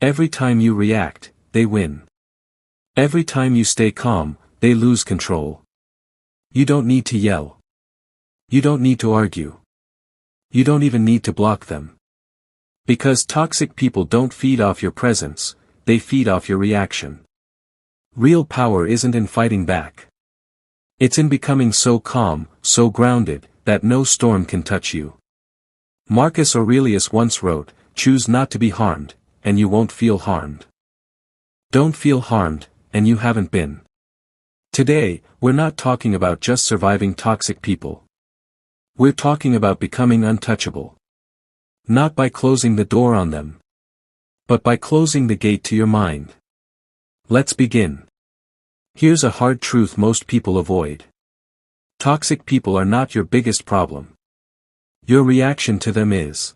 Every time you react, they win. Every time you stay calm, they lose control. You don't need to yell. You don't need to argue. You don't even need to block them. Because toxic people don't feed off your presence, they feed off your reaction. Real power isn't in fighting back. It's in becoming so calm, so grounded, that no storm can touch you. Marcus Aurelius once wrote, "Choose not to be harmed, and you won't feel harmed. Don't feel harmed, and you haven't been." Today, we're not talking about just surviving toxic people. We're talking about becoming untouchable. Not by closing the door on them, but by closing the gate to your mind. Let's begin. Here's a hard truth most people avoid. Toxic people are not your biggest problem. Your reaction to them is.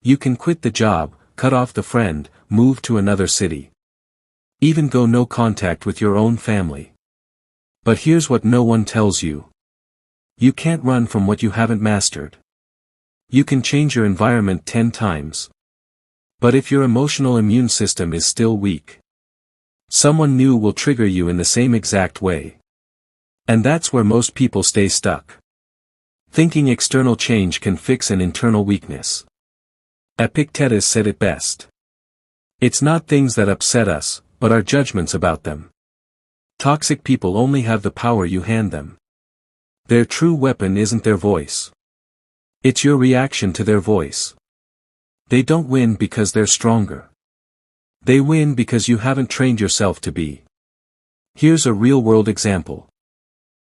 You can quit the job, cut off the friend, move to another city. Even go no contact with your own family. But here's what no one tells you. You can't run from what you haven't mastered. You can change your environment 10 times. But if your emotional immune system is still weak, someone new will trigger you in the same exact way. And that's where most people stay stuck. Thinking external change can fix an internal weakness. Epictetus said it best. It's not things that upset us, but our judgments about them. Toxic people only have the power you hand them. Their true weapon isn't their voice. It's your reaction to their voice. They don't win because they're stronger. They win because you haven't trained yourself to be. Here's a real-world example.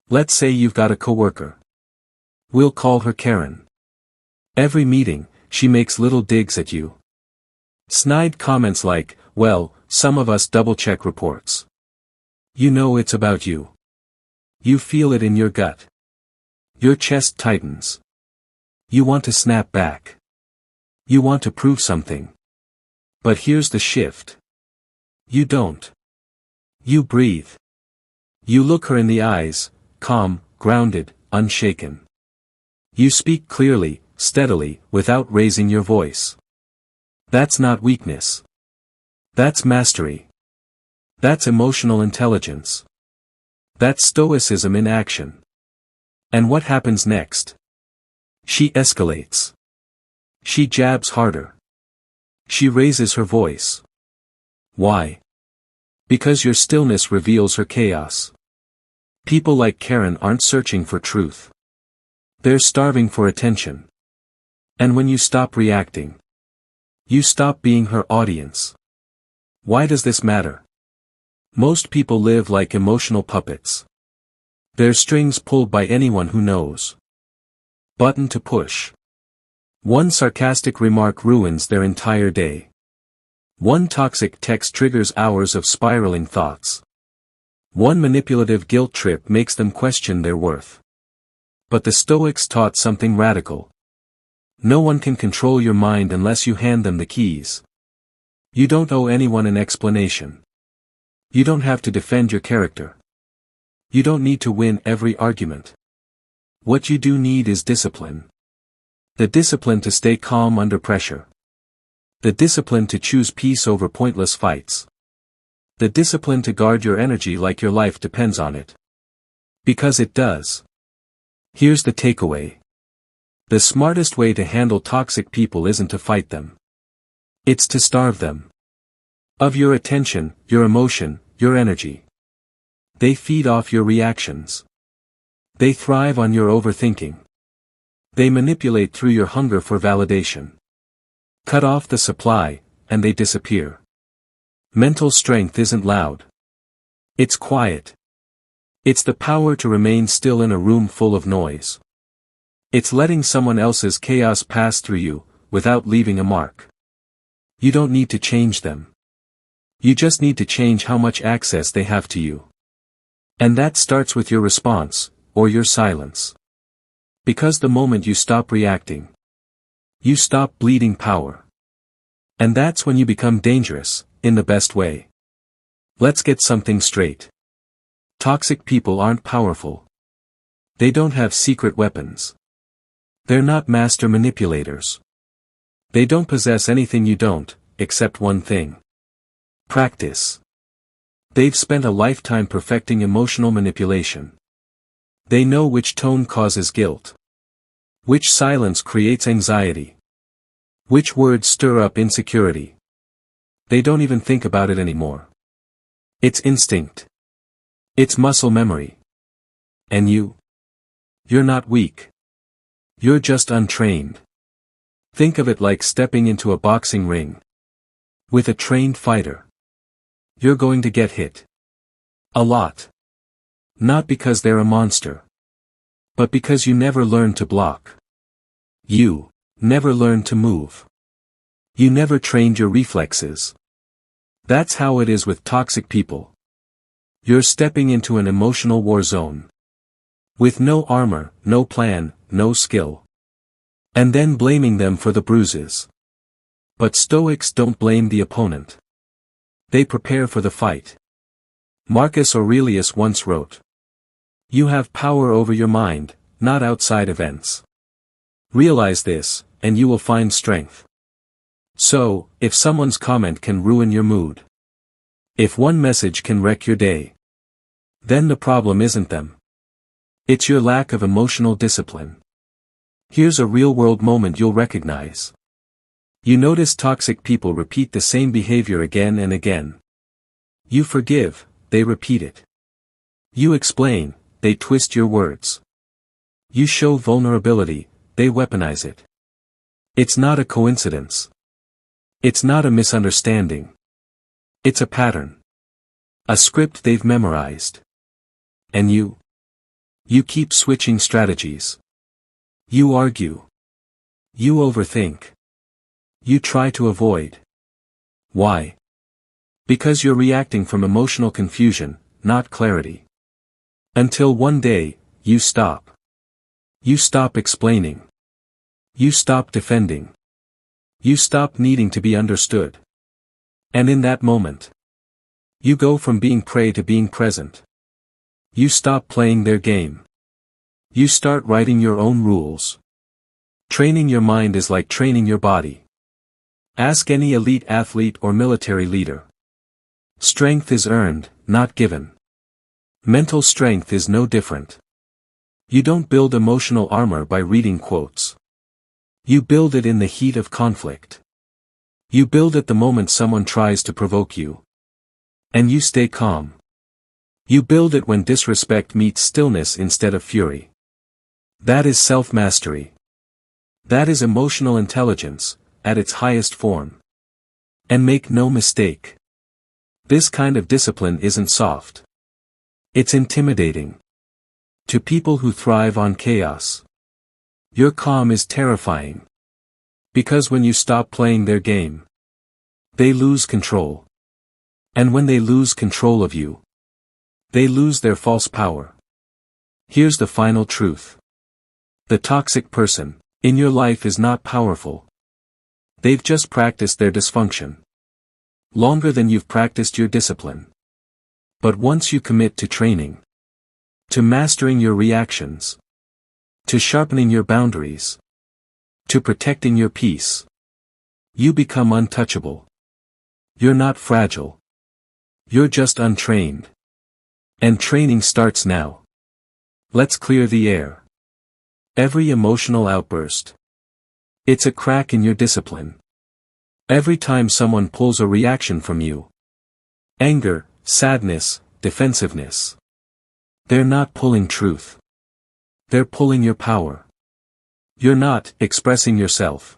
Let's say you've got a coworker. We'll call her Karen. Every meeting, she makes little digs at you. Snide comments like, "Well, some of us double-check reports." You know it's about you. You feel it in your gut. Your chest tightens. You want to snap back. You want to prove something. But here's the shift. You don't. You breathe. You look her in the eyes, calm, grounded, unshaken. You speak clearly, steadily, without raising your voice. That's not weakness. That's mastery. That's emotional intelligence. That's stoicism in action. And what happens next? She escalates. She jabs harder. She raises her voice. Why? Because your stillness reveals her chaos. People like Karen aren't searching for truth. They're starving for attention. And when you stop reacting, you stop being her audience. Why does this matter? Most people live like emotional puppets. Their strings pulled by anyone who knows. Button to push. One sarcastic remark ruins their entire day. One toxic text triggers hours of spiraling thoughts. One manipulative guilt trip makes them question their worth. But the Stoics taught something radical. No one can control your mind unless you hand them the keys. You don't owe anyone an explanation. You don't have to defend your character. You don't need to win every argument. What you do need is discipline. The discipline to stay calm under pressure. The discipline to choose peace over pointless fights. The discipline to guard your energy like your life depends on it. Because it does. Here's the takeaway. The smartest way to handle toxic people isn't to fight them. It's to starve them. Of your attention, your emotion, your energy. They feed off your reactions. They thrive on your overthinking. They manipulate through your hunger for validation. Cut off the supply, and they disappear. Mental strength isn't loud. It's quiet. It's the power to remain still in a room full of noise. It's letting someone else's chaos pass through you, without leaving a mark. You don't need to change them. You just need to change how much access they have to you. And that starts with your response, or your silence. Because the moment you stop reacting, you stop bleeding power. And that's when you become dangerous, in the best way. Let's get something straight. Toxic people aren't powerful. They don't have secret weapons. They're not master manipulators. They don't possess anything you don't, except one thing. Practice. They've spent a lifetime perfecting emotional manipulation. They know which tone causes guilt, which silence creates anxiety, which words stir up insecurity. They don't even think about it anymore. It's instinct. It's muscle memory. And you're not weak. You're just untrained. Think of it like stepping into a boxing ring. With a trained fighter, you're going to get hit. A lot. Not because they're a monster, but because you never learned to block. You never learned to move. You never trained your reflexes. That's how it is with toxic people. You're stepping into an emotional war zone. With no armor, no plan, no skill. And then blaming them for the bruises. But Stoics don't blame the opponent. They prepare for the fight. Marcus Aurelius once wrote, "You have power over your mind, not outside events. Realize this, and you will find strength." So, if someone's comment can ruin your mood, if one message can wreck your day, then the problem isn't them. It's your lack of emotional discipline. Here's a real-world moment you'll recognize. You notice toxic people repeat the same behavior again and again. You forgive, they repeat it. You explain, they twist your words. You show vulnerability, they weaponize it. It's not a coincidence. It's not a misunderstanding. It's a pattern. A script they've memorized. And you keep switching strategies. You argue. You overthink. You try to avoid. Why? Because you're reacting from emotional confusion, not clarity. Until one day, you stop. You stop explaining. You stop defending. You stop needing to be understood. And in that moment, you go from being prey to being present. You stop playing their game. You start writing your own rules. Training your mind is like training your body. Ask any elite athlete or military leader. Strength is earned, not given. Mental strength is no different. You don't build emotional armor by reading quotes. You build it in the heat of conflict. You build it the moment someone tries to provoke you. And you stay calm. You build it when disrespect meets stillness instead of fury. That is self-mastery. That is emotional intelligence, at its highest form. And make no mistake. This kind of discipline isn't soft. It's intimidating. To people who thrive on chaos, your calm is terrifying. Because when you stop playing their game, they lose control. And when they lose control of you, they lose their false power. Here's the final truth. The toxic person in your life is not powerful. They've just practiced their dysfunction longer than you've practiced your discipline. But once you commit to training, to mastering your reactions, to sharpening your boundaries, to protecting your peace, you become untouchable. You're not fragile. You're just untrained. And training starts now. Let's clear the air. Every emotional outburst, it's a crack in your discipline. Every time someone pulls a reaction from you, anger, sadness, defensiveness, they're not pulling truth. They're pulling your power. You're not expressing yourself.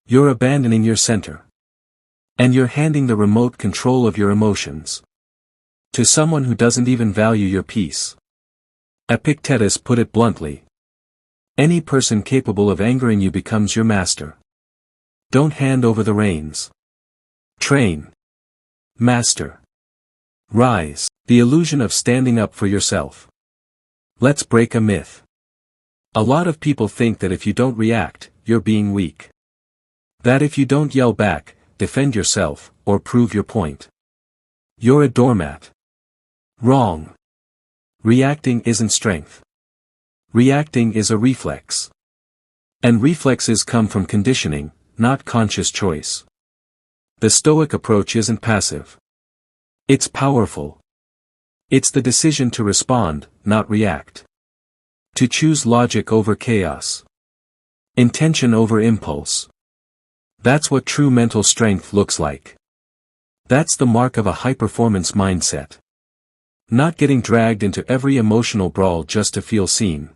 You're abandoning your center. And you're handing the remote control of your emotions to someone who doesn't even value your peace. Epictetus put it bluntly. Any person capable of angering you becomes your master. Don't hand over the reins. Train. Master. Rise. The illusion of standing up for yourself. Let's break a myth. A lot of people think that if you don't react, you're being weak. That if you don't yell back, defend yourself, or prove your point, you're a doormat. Wrong. Reacting isn't strength. Reacting is a reflex. And reflexes come from conditioning, not conscious choice. The Stoic approach isn't passive. It's powerful. It's the decision to respond, not react. To choose logic over chaos. Intention over impulse. That's what true mental strength looks like. That's the mark of a high-performance mindset. Not getting dragged into every emotional brawl just to feel seen.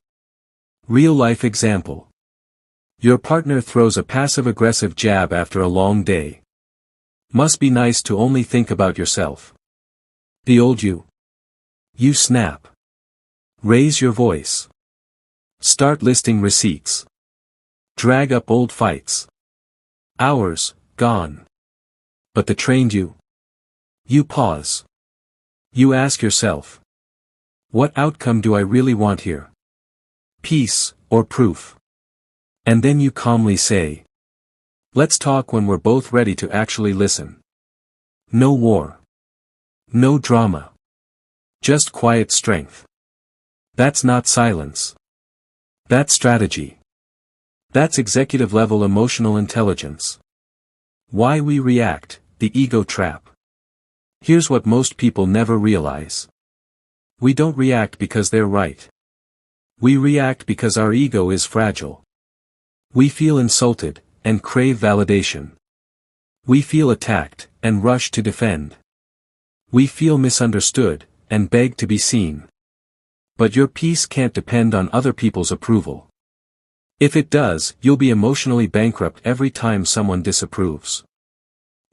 Real-life example. Your partner throws a passive-aggressive jab after a long day. Must be nice to only think about yourself. The old you. You snap. Raise your voice. Start listing receipts. Drag up old fights. Hours, gone. But the trained you. You pause. You ask yourself. What outcome do I really want here? Peace, or proof? And then you calmly say. Let's talk when we're both ready to actually listen. No war. No drama. Just quiet strength. That's not silence. That's strategy. That's executive-level emotional intelligence. Why we react, the ego trap. Here's what most people never realize. We don't react because they're right. We react because our ego is fragile. We feel insulted, and crave validation. We feel attacked, and rush to defend. We feel misunderstood, and beg to be seen. But your peace can't depend on other people's approval. If it does, you'll be emotionally bankrupt every time someone disapproves.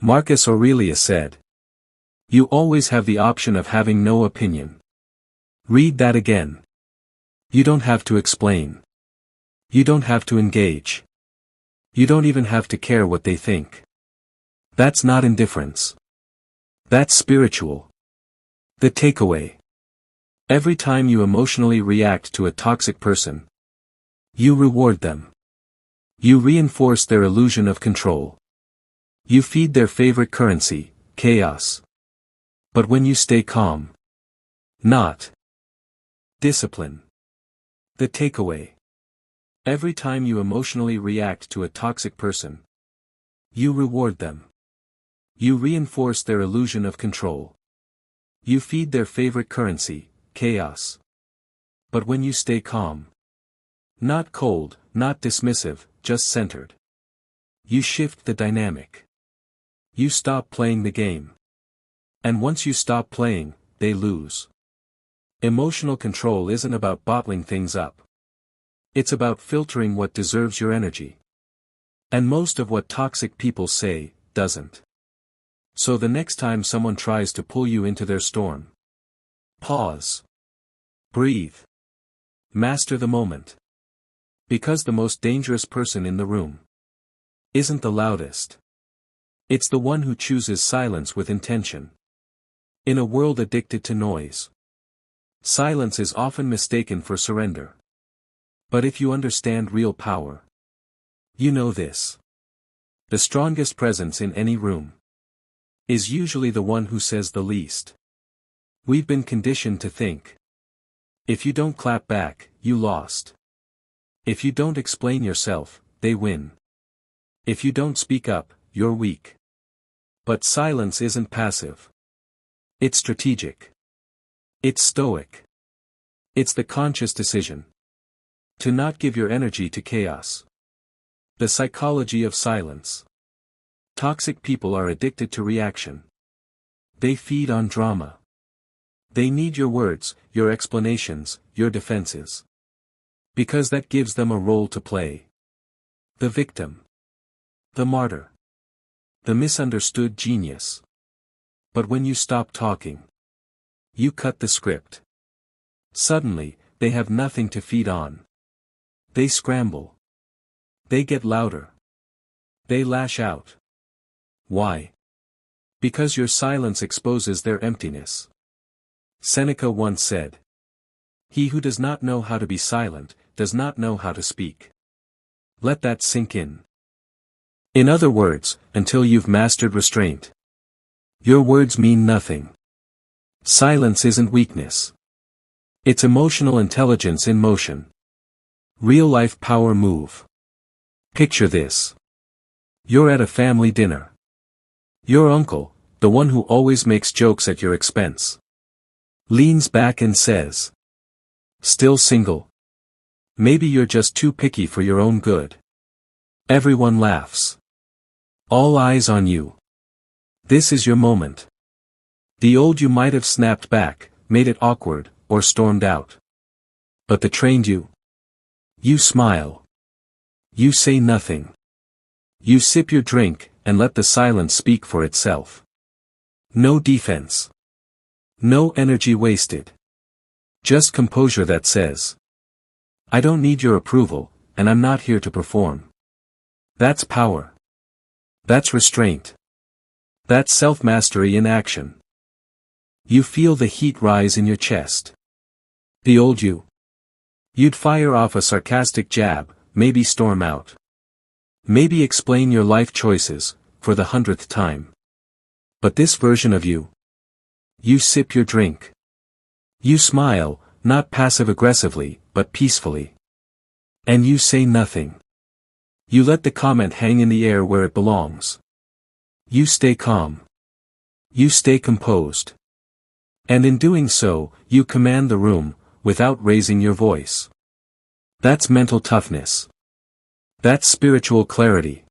Marcus Aurelius said. You always have the option of having no opinion. Read that again. You don't have to explain. You don't have to engage. You don't even have to care what they think. That's not indifference. That's spiritual. The takeaway. Every time you emotionally react to a toxic person, you reward them. You reinforce their illusion of control. You feed their favorite currency, chaos. But when you stay calm, not discipline. The takeaway. Every time you emotionally react to a toxic person, you reward them. You reinforce their illusion of control. You feed their favorite currency, chaos. But when you stay calm, not cold, not dismissive, just centered, you shift the dynamic. You stop playing the game. And once you stop playing, they lose. Emotional control isn't about bottling things up. It's about filtering what deserves your energy. And most of what toxic people say, doesn't. So the next time someone tries to pull you into their storm, pause. Breathe. Master the moment. Because the most dangerous person in the room isn't the loudest. It's the one who chooses silence with intention. In a world addicted to noise, silence is often mistaken for surrender. But if you understand real power, you know this. The strongest presence in any room is usually the one who says the least. We've been conditioned to think. If you don't clap back, you lost. If you don't explain yourself, they win. If you don't speak up, you're weak. But silence isn't passive. It's strategic. It's stoic. It's the conscious decision to not give your energy to chaos. The psychology of silence. Toxic people are addicted to reaction. They feed on drama. They need your words, your explanations, your defenses. Because that gives them a role to play. The victim. The martyr. The misunderstood genius. But when you stop talking, you cut the script. Suddenly, they have nothing to feed on. They scramble. They get louder. They lash out. Why? Because your silence exposes their emptiness. Seneca once said, "He who does not know how to be silent, does not know how to speak." Let that sink in. In other words, until you've mastered restraint, your words mean nothing. Silence isn't weakness. It's emotional intelligence in motion. Real-life power move. Picture this. You're at a family dinner. Your uncle, the one who always makes jokes at your expense, leans back and says, "Still single? Maybe you're just too picky for your own good." Everyone laughs. All eyes on you. This is your moment. The old you might have snapped back, made it awkward, or stormed out. But the trained you? You smile. You say nothing. You sip your drink, and let the silence speak for itself. No defense. No energy wasted. Just composure that says, "I don't need your approval, and I'm not here to perform." That's power. That's restraint. That's self-mastery in action. You feel the heat rise in your chest. The old you. You'd fire off a sarcastic jab, maybe storm out. Maybe explain your life choices, for the 100th time. But this version of you. You sip your drink. You smile, not passive-aggressively, but peacefully. And you say nothing. You let the comment hang in the air where it belongs. You stay calm. You stay composed. And in doing so, you command the room, without raising your voice. That's mental toughness. That's spiritual clarity.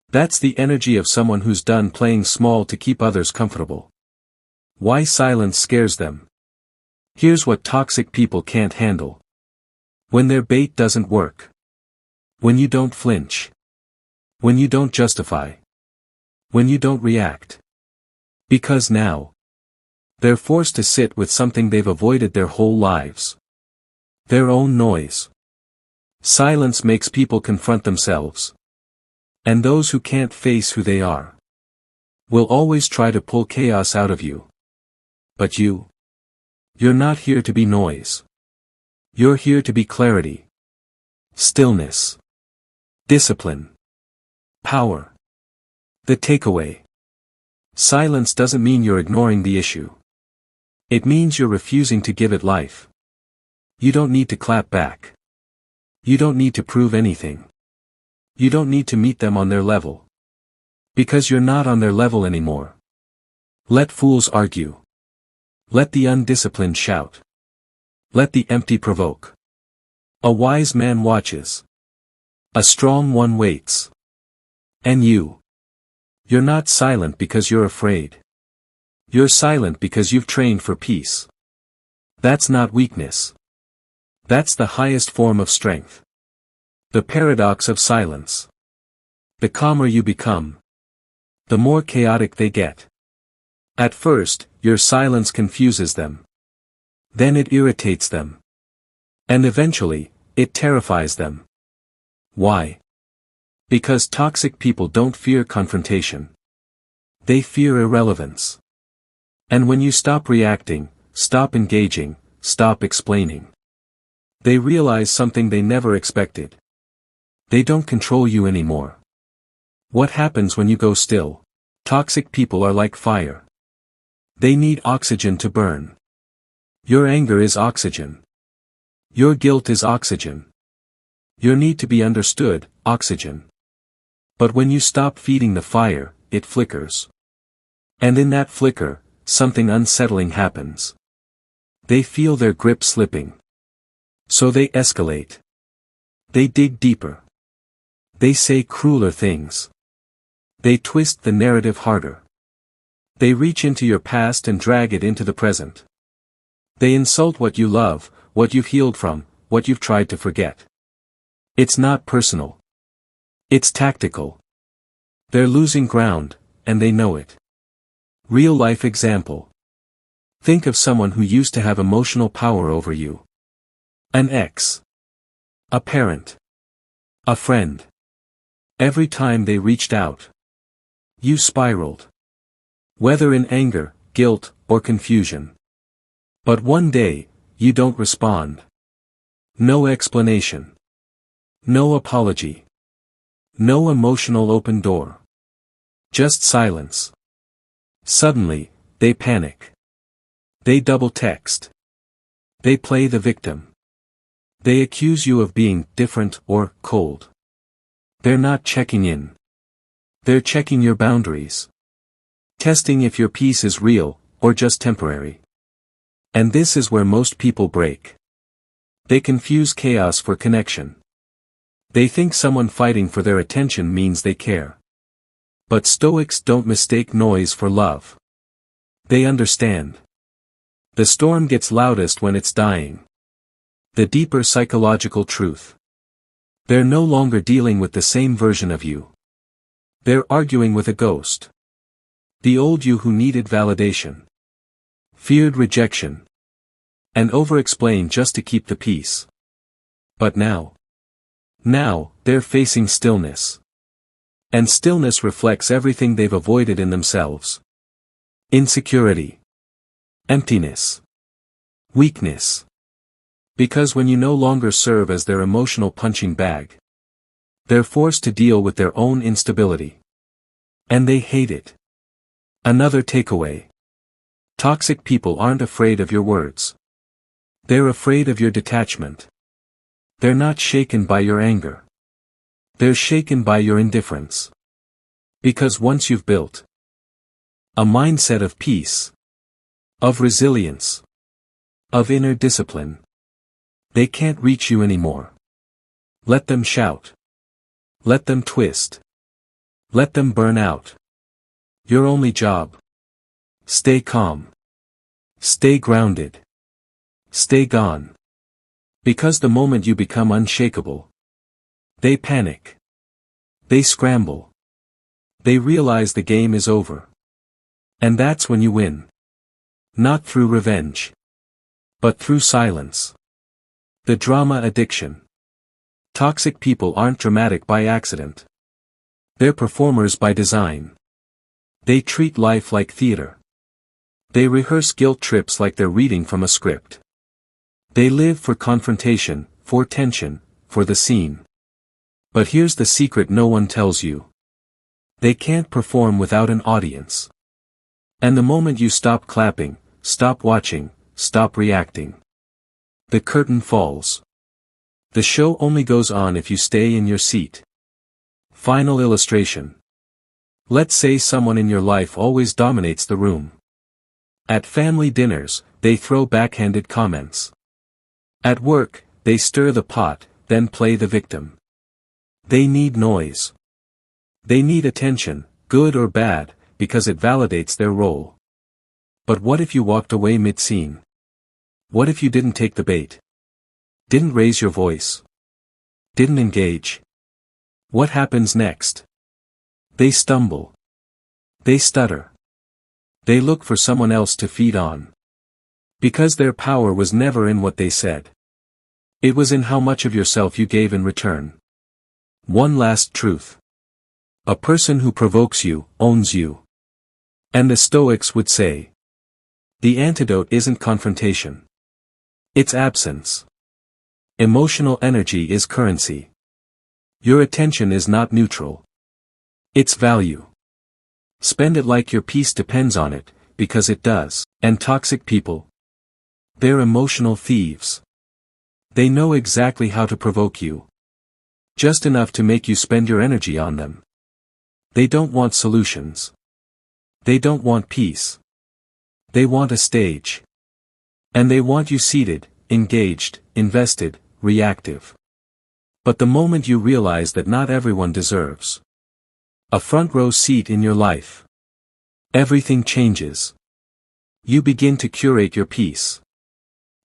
That's the energy of someone who's done playing small to keep others comfortable. Why silence scares them? Here's what toxic people can't handle. When their bait doesn't work. When you don't flinch. When you don't justify. When you don't react. Because now, they're forced to sit with something they've avoided their whole lives. Their own noise. Silence makes people confront themselves. And those who can't face who they are will always try to pull chaos out of you. But you're not here to be noise. You're here to be clarity. Stillness. Discipline. Power. The takeaway. Silence doesn't mean you're ignoring the issue. It means you're refusing to give it life. You don't need to clap back. You don't need to prove anything. You don't need to meet them on their level. Because you're not on their level anymore. Let fools argue. Let the undisciplined shout. Let the empty provoke. A wise man watches. A strong one waits. And you're not silent because you're afraid. You're silent because you've trained for peace. That's not weakness. That's the highest form of strength. The paradox of silence. The calmer you become, the more chaotic they get. At first, your silence confuses them. Then it irritates them. And eventually, it terrifies them. Why? Because toxic people don't fear confrontation. They fear irrelevance. And when you stop reacting, stop engaging, stop explaining, they realize something they never expected. They don't control you anymore. What happens when you go still? Toxic people are like fire. They need oxygen to burn. Your anger is oxygen. Your guilt is oxygen. Your need to be understood, oxygen. But when you stop feeding the fire, it flickers. And in that flicker, something unsettling happens. They feel their grip slipping. So they escalate. They dig deeper. They say crueler things. They twist the narrative harder. They reach into your past and drag it into the present. They insult what you love, what you've healed from, what you've tried to forget. It's not personal. It's tactical. They're losing ground, and they know it. Real-life example. Think of someone who used to have emotional power over you. An ex. A parent. A friend. Every time they reached out, you spiraled. Whether in anger, guilt, or confusion. But one day, you don't respond. No explanation. No apology. No emotional open door. Just silence. Suddenly, they panic. They double text. They play the victim. They accuse you of being different or cold. They're not checking in. They're checking your boundaries. testing if your peace is real, or just temporary. And this is where most people break. They confuse chaos for connection. They think someone fighting for their attention means they care. But Stoics don't mistake noise for love. They understand. The storm gets loudest when it's dying. The deeper psychological truth. They're no longer dealing with the same version of you. They're arguing with a ghost. The old you who needed validation, feared rejection, and over-explained just to keep the peace. But now, they're facing stillness. And stillness reflects everything they've avoided in themselves. Insecurity. Emptiness. Weakness. Because when you no longer serve as their emotional punching bag, they're forced to deal with their own instability. And they hate it. Another takeaway. Toxic people aren't afraid of your words. They're afraid of your detachment. They're not shaken by your anger. They're shaken by your indifference. Because once you've built a mindset of peace, of resilience, of inner discipline, they can't reach you anymore. Let them shout. Let them twist. Let them burn out. Your only job. Stay calm. Stay grounded. Stay gone. Because the moment you become unshakable, they panic. They scramble. They realize the game is over. And that's when you win. Not through revenge, but through silence. The drama addiction. Toxic people aren't dramatic by accident. They're performers by design. They treat life like theater. They rehearse guilt trips like they're reading from a script. They live for confrontation, for tension, for the scene. But here's the secret no one tells you. They can't perform without an audience. And the moment you stop clapping, stop watching, stop reacting, the curtain falls. The show only goes on if you stay in your seat. Final illustration. Let's say someone in your life always dominates the room. At family dinners, they throw backhanded comments. At work, they stir the pot, then play the victim. They need noise. They need attention, good or bad, because it validates their role. But what if you walked away mid-scene? What if you didn't take the bait? Didn't raise your voice? Didn't engage? What happens next? They stumble. They stutter. They look for someone else to feed on. Because their power was never in what they said. It was in how much of yourself you gave in return. One last truth. A person who provokes you, owns you. And the Stoics would say, the antidote isn't confrontation. It's absence. Emotional energy is currency. Your attention is not neutral. It's value. Spend it like your peace depends on it, because it does. And toxic people? They're emotional thieves. They know exactly how to provoke you. Just enough to make you spend your energy on them. They don't want solutions. They don't want peace. They want a stage. And they want you seated, engaged, invested, reactive. But the moment you realize that not everyone deserves a front row seat in your life, everything changes. You begin to curate your peace.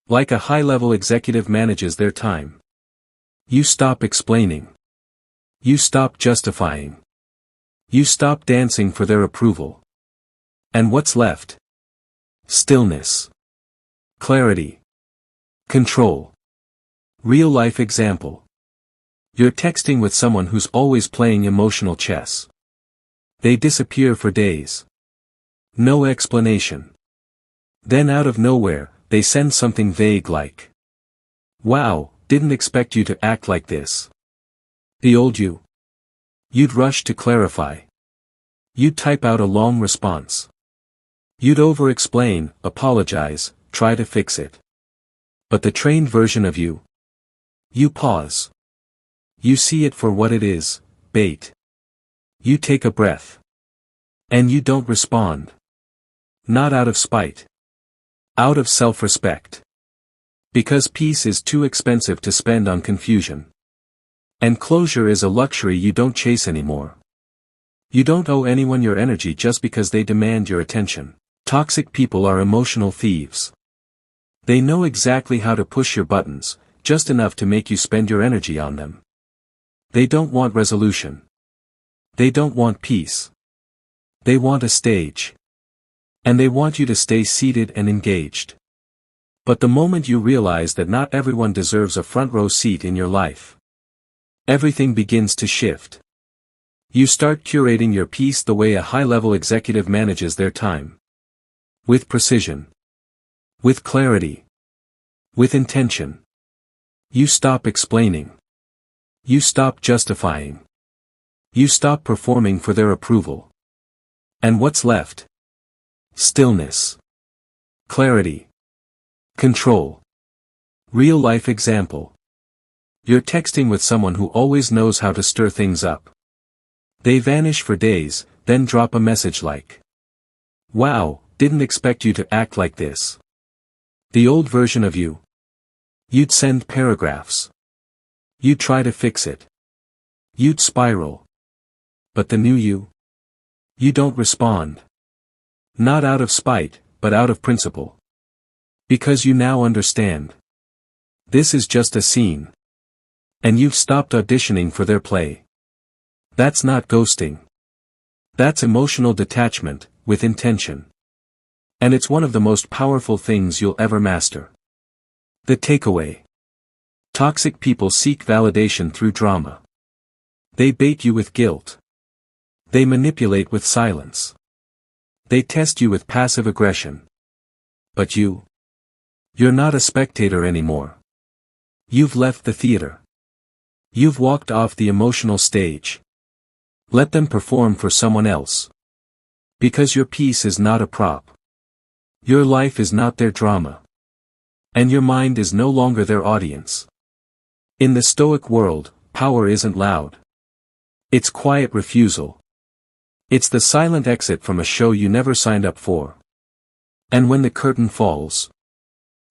Like a high-level executive manages their time. You stop explaining. You stop justifying. You stop dancing for their approval. And what's left? Stillness. Clarity. Control. Real-life example. You're texting with someone who's always playing emotional chess. They disappear for days. No explanation. Then out of nowhere, they send something vague like, "Wow, didn't expect you to act like this." The old you. You'd rush to clarify. You'd type out a long response. You'd over-explain, apologize, try to fix it. But the trained version of you. You pause. You see it for what it is, bait. You take a breath. And you don't respond. Not out of spite. Out of self-respect. Because peace is too expensive to spend on confusion. And closure is a luxury you don't chase anymore. You don't owe anyone your energy just because they demand your attention. Toxic people are emotional thieves. They know exactly how to push your buttons, just enough to make you spend your energy on them. They don't want resolution. They don't want peace. They want a stage. And they want you to stay seated and engaged. But the moment you realize that not everyone deserves a front row seat in your life, everything begins to shift. You start curating your peace the way a high-level executive manages their time. With precision. With clarity. With intention. You stop explaining. You stop justifying. You stop performing for their approval. And what's left? Stillness. Clarity. Control. Real-life example. You're texting with someone who always knows how to stir things up. They vanish for days, then drop a message like, "Wow, didn't expect you to act like this." The old version of you. You'd send paragraphs. You'd try to fix it. You'd spiral. But the new you? You don't respond. Not out of spite, but out of principle. Because you now understand. This is just a scene. And you've stopped auditioning for their play. That's not ghosting. That's emotional detachment, with intention. And it's one of the most powerful things you'll ever master. The takeaway. Toxic people seek validation through drama. They bait you with guilt. They manipulate with silence. They test you with passive aggression. But you're not a spectator anymore. You've left the theater. You've walked off the emotional stage. Let them perform for someone else. Because your peace is not a prop. Your life is not their drama. And your mind is no longer their audience. In the Stoic world, power isn't loud. It's quiet refusal. It's the silent exit from a show you never signed up for. And when the curtain falls,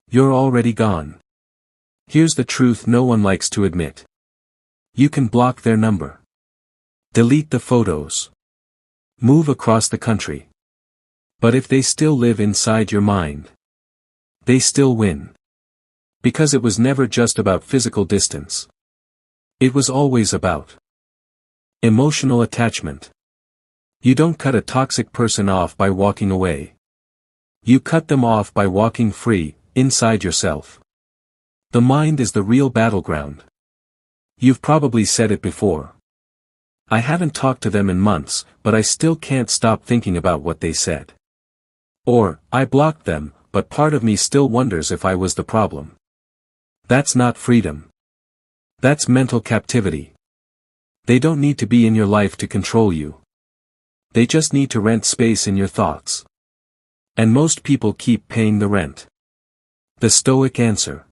you're already gone. Here's the truth no one likes to admit. You can block their number. Delete the photos. Move across the country. But if they still live inside your mind, they still win. Because it was never just about physical distance. It was always about emotional attachment. You don't cut a toxic person off by walking away. You cut them off by walking free, inside yourself. The mind is the real battleground. You've probably said it before. I haven't talked to them in months, but I still can't stop thinking about what they said. Or, I blocked them, but part of me still wonders if I was the problem. That's not freedom. That's mental captivity. They don't need to be in your life to control you. They just need to rent space in your thoughts. And most people keep paying the rent. The Stoic answer.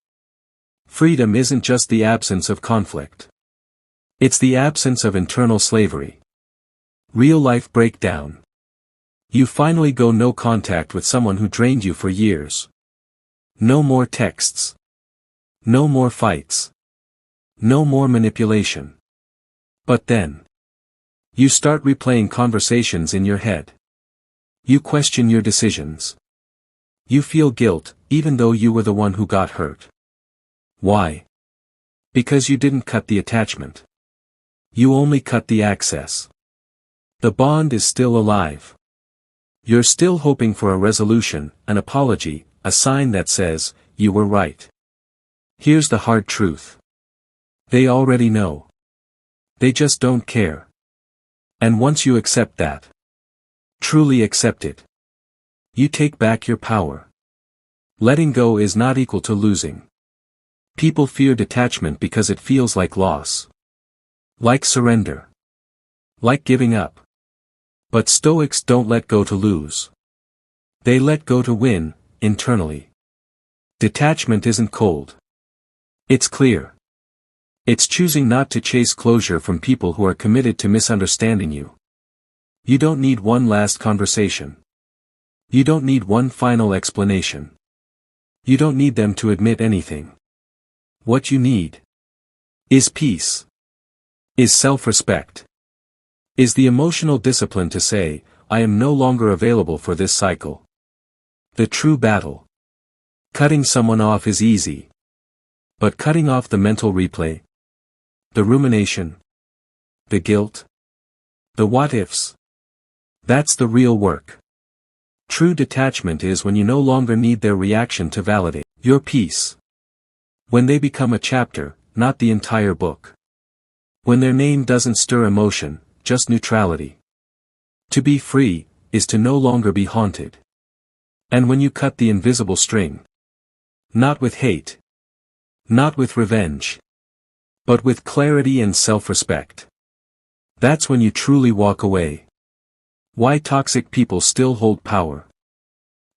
Freedom isn't just the absence of conflict. It's the absence of internal slavery. Real life breakdown. You finally go no contact with someone who drained you for years. No more texts. No more fights. No more manipulation. But then, you start replaying conversations in your head. You question your decisions. You feel guilt, even though you were the one who got hurt. Why? Because you didn't cut the attachment. You only cut the access. The bond is still alive. You're still hoping for a resolution, an apology, a sign that says, you were right. Here's the hard truth. They already know. They just don't care. And once you accept that, truly accept it, you take back your power. Letting go is not equal to losing. People fear detachment because it feels like loss. Like surrender. Like giving up. But Stoics don't let go to lose. They let go to win, internally. Detachment isn't cold. It's clear. It's choosing not to chase closure from people who are committed to misunderstanding you. You don't need one last conversation. You don't need one final explanation. You don't need them to admit anything. What you need is peace, is self-respect, is the emotional discipline to say, I am no longer available for this cycle. The true battle. Cutting someone off is easy. But cutting off the mental replay, the rumination, the guilt, the what-ifs, that's the real work. True detachment is when you no longer need their reaction to validate your peace. When they become a chapter, not the entire book. When their name doesn't stir emotion, just neutrality. To be free, is to no longer be haunted. And when you cut the invisible string. Not with hate. Not with revenge. But with clarity and self-respect. That's when you truly walk away. Why toxic people still hold power?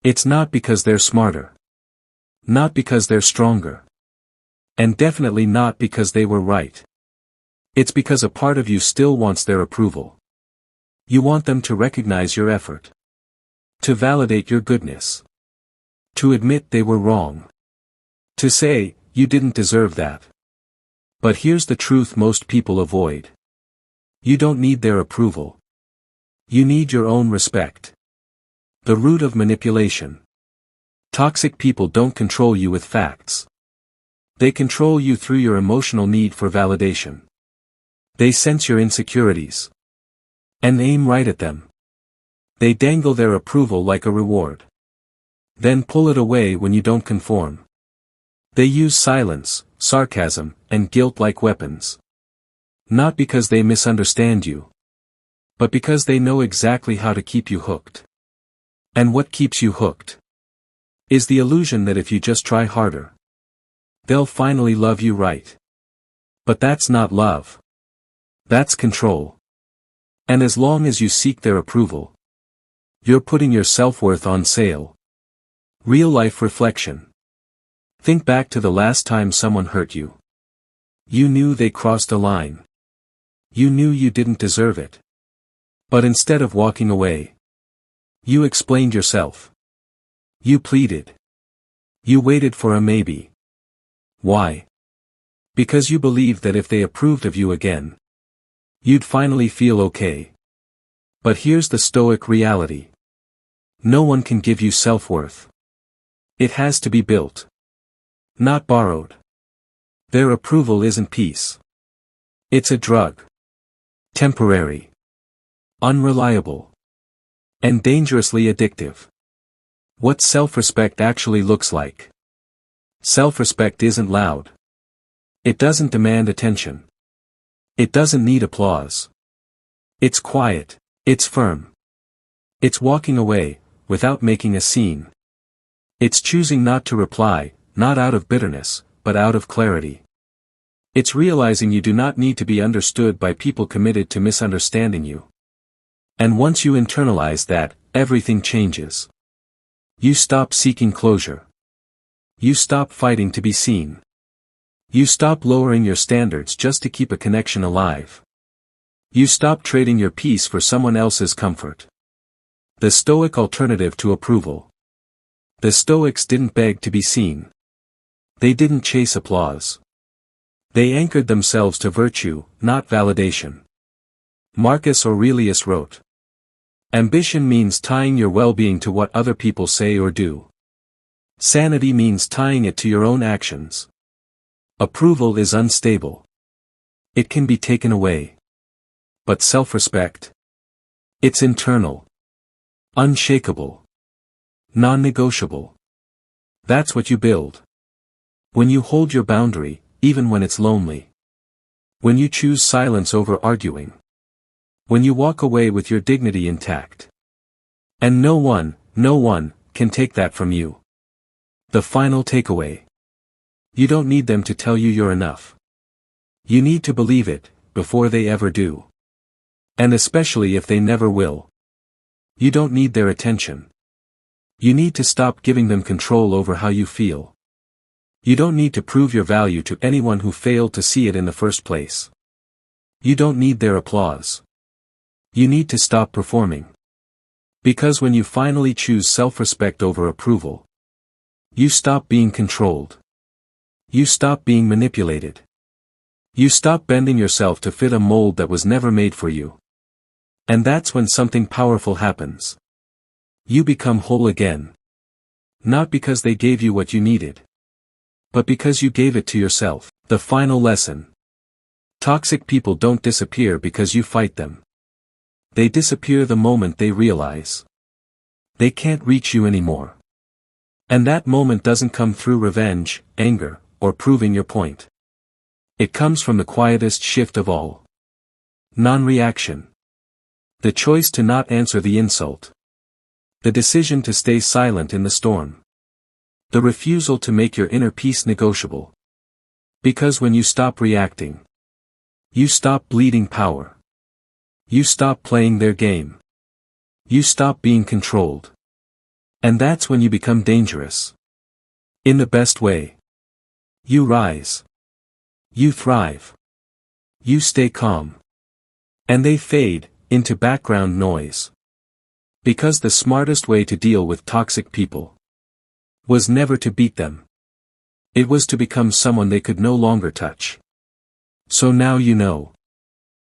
It's not because they're smarter. Not because they're stronger. And definitely not because they were right. It's because a part of you still wants their approval. You want them to recognize your effort. To validate your goodness. To admit they were wrong. To say, you didn't deserve that. But here's the truth most people avoid. You don't need their approval. You need your own respect. The root of manipulation. Toxic people don't control you with facts. They control you through your emotional need for validation. They sense your insecurities. And aim right at them. They dangle their approval like a reward. Then pull it away when you don't conform. They use silence, sarcasm, and guilt like weapons. Not because they misunderstand you. But because they know exactly how to keep you hooked. And what keeps you hooked? Is the illusion that if you just try harder, they'll finally love you right. But that's not love. That's control. And as long as you seek their approval, you're putting your self-worth on sale. Real-life reflection. Think back to the last time someone hurt you. You knew they crossed a line. You knew you didn't deserve it. But instead of walking away, you explained yourself. You pleaded. You waited for a maybe. Why? Because you believed that if they approved of you again, you'd finally feel okay. But here's the Stoic reality. No one can give you self-worth. It has to be built. Not borrowed. Their approval isn't peace. It's a drug. Temporary. Unreliable. And dangerously addictive. What self-respect actually looks like. Self-respect isn't loud. It doesn't demand attention. It doesn't need applause. It's quiet, it's firm. It's walking away, without making a scene. It's choosing not to reply, not out of bitterness, but out of clarity. It's realizing you do not need to be understood by people committed to misunderstanding you. And once you internalize that, everything changes. You stop seeking closure. You stop fighting to be seen. You stop lowering your standards just to keep a connection alive. You stop trading your peace for someone else's comfort. The Stoic alternative to approval. The Stoics didn't beg to be seen. They didn't chase applause. They anchored themselves to virtue, not validation. Marcus Aurelius wrote, "Ambition means tying your well-being to what other people say or do. Sanity means tying it to your own actions. Approval is unstable. It can be taken away. But self-respect? It's internal. Unshakable. Non-negotiable. That's what you build. When you hold your boundary, even when it's lonely. When you choose silence over arguing. When you walk away with your dignity intact. And no one can take that from you. The final takeaway. You don't need them to tell you you're enough. You need to believe it, before they ever do. And especially if they never will. You don't need their attention. You need to stop giving them control over how you feel. You don't need to prove your value to anyone who failed to see it in the first place. You don't need their applause. You need to stop performing. Because when you finally choose self-respect over approval, you stop being controlled. You stop being manipulated. You stop bending yourself to fit a mold that was never made for you. And that's when something powerful happens. You become whole again. Not because they gave you what you needed, but because you gave it to yourself. The final lesson. Toxic people don't disappear because you fight them. They disappear the moment they realize they can't reach you anymore. And that moment doesn't come through revenge, anger, or proving your point. It comes from the quietest shift of all. Non-reaction. The choice to not answer the insult. The decision to stay silent in the storm. The refusal to make your inner peace negotiable. Because when you stop reacting, you stop bleeding power. You stop playing their game. You stop being controlled. And that's when you become dangerous. In the best way. You rise. You thrive. You stay calm. And they fade into background noise. Because the smartest way to deal with toxic people was never to beat them. It was to become someone they could no longer touch. So now you know.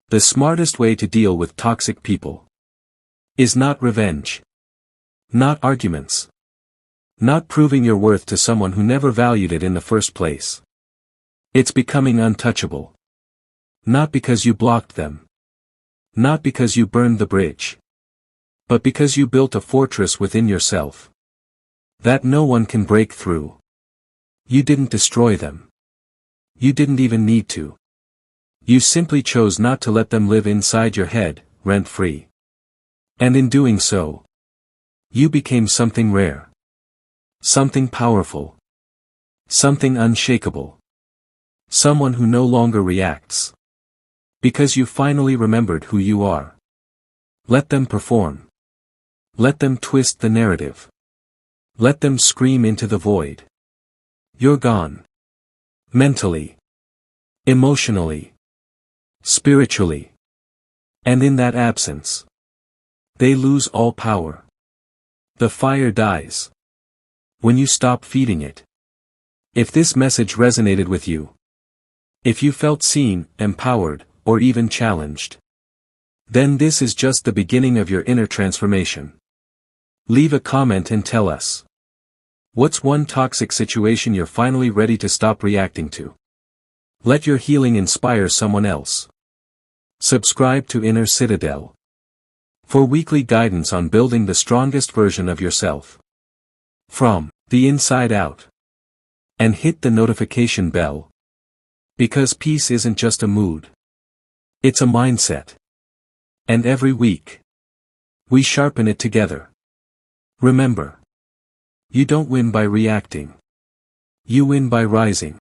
The smartest way to deal with toxic people is not revenge. Not arguments. Not proving your worth to someone who never valued it in the first place. It's becoming untouchable. Not because you blocked them. Not because you burned the bridge. But because you built a fortress within yourself that no one can break through. You didn't destroy them. You didn't even need to. You simply chose not to let them live inside your head, rent-free. And in doing so, you became something rare. Something powerful. Something unshakable. Someone who no longer reacts. Because you finally remembered who you are. Let them perform. Let them twist the narrative. Let them scream into the void. You're gone. Mentally. Emotionally. Spiritually. And in that absence, they lose all power. The fire dies when you stop feeding it. If this message resonated with you, if you felt seen, empowered, or even challenged, then this is just the beginning of your inner transformation. Leave a comment and tell us. What's one toxic situation you're finally ready to stop reacting to? Let your healing inspire someone else. Subscribe to Inner Citadel for weekly guidance on building the strongest version of yourself from the inside out. And hit the notification bell. Because peace isn't just a mood. It's a mindset. And every week, we sharpen it together. Remember, you don't win by reacting. You win by rising.